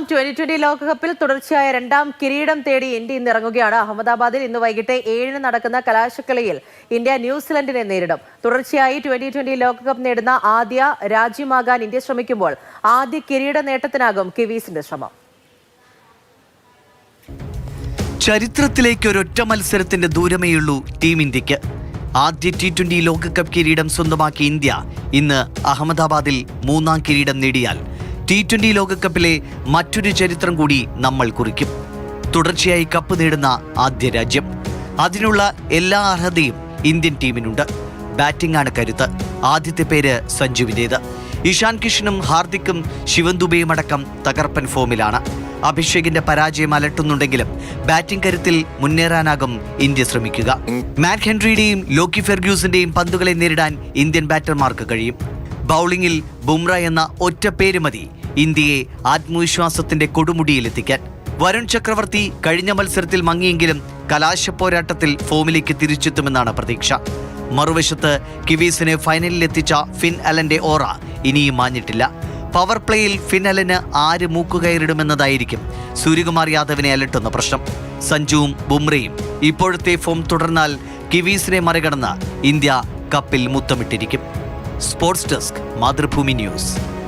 2020 ലോകകപ്പിൽ തുടർച്ചയായ രണ്ടാം കിരീടം തേടി ഇന്ത്യ ഇന്ന് ഇറങ്ങുകയാണ്. അഹമ്മദാബാദിൽ ഇന്ന് വൈകിട്ട് 7-ന് നടക്കുന്ന കലാശക്കളിയിൽ ഇന്ത്യ ന്യൂസിലൻഡിനെ നേരിടും. തുടർച്ചയായി 2020 ലോകകപ്പ് നേടുന്ന ആദ്യ രാജ്യമാകാൻ ഇന്ത്യ ശ്രമിക്കുമ്പോൾ ആദ്യ കിരീട നേട്ടത്തിനാകും കിവീസിന്റെ ശ്രമം. ചരിത്രത്തിലേക്ക് ഒരൊറ്റ മത്സരത്തിന്റെ ദൂരമേയുള്ളൂ ടീം ഇന്ത്യക്ക്. ആദ്യ T20 ലോകകപ്പ് കിരീടം സ്വന്തമാക്കിയ ഇന്ത്യ ഇന്ന് അഹമ്മദാബാദിൽ മൂന്നാം കിരീടം നേടിയാൽ T20 ലോകകപ്പിലെ മറ്റൊരു ചരിത്രം കൂടി നമ്മൾ കുറിക്കും. തുടർച്ചയായി കപ്പ് നേടുന്ന ആദ്യ രാജ്യം. അതിനുള്ള എല്ലാ അർഹതയും ഇന്ത്യൻ ടീമിനുണ്ട്. ബാറ്റിംഗ് ആണ് കരുത്ത്. ആദ്യത്തെ പേര് സഞ്ജുവിൻ്റേത്. ഇഷാൻ കിഷനും ഹാർദിക്കും ശിവൻ ദുബെയും അടക്കം തകർപ്പൻ ഫോമിലാണ്. അഭിഷേകിന്റെ പരാജയം അലട്ടുന്നുണ്ടെങ്കിലും ബാറ്റിംഗ് കരുത്തിൽ മുന്നേറാനാകും ഇന്ത്യ ശ്രമിക്കുക. മാറ്റ് ഹെൻറിയുടെയും ലോക്കി ഫെർഗ്യൂസിന്റെയും പന്തുകളെ നേരിടാൻ ഇന്ത്യൻ ബാറ്റർമാർക്ക് കഴിയും. ബൗളിംഗിൽ ബുംറ എന്ന ഒറ്റ പേര് മതി ഇന്ത്യയെ ആത്മവിശ്വാസത്തിന്റെ കൊടുമുടിയിലെത്തിക്കാൻ. വരുൺ ചക്രവർത്തി കഴിഞ്ഞ മത്സരത്തിൽ മങ്ങിയെങ്കിലും കലാശപ്പോരാട്ടത്തിൽ ഫോമിലേക്ക് തിരിച്ചെത്തുമെന്നാണ് പ്രതീക്ഷ. മറുവശത്ത് കിവീസിനെ ഫൈനലിലെത്തിച്ച ഫിൻ അലന്റെ ഓറ ഇനിയും മാഞ്ഞിട്ടില്ല. പവർ പ്ലേയിൽ ഫിൻ അലന് ആര് മൂക്കുകയറിടുമെന്നതായിരിക്കും സൂര്യകുമാർ യാദവിനെ അലട്ടുന്ന പ്രശ്നം. സഞ്ജുവും ബുംറയും ഇപ്പോഴത്തെ ഫോം തുടർന്നാൽ കിവീസിനെ മറികടന്ന് ഇന്ത്യ കപ്പിൽ മുത്തമിട്ടിരിക്കും. Sports desk, Mathrubhumi news.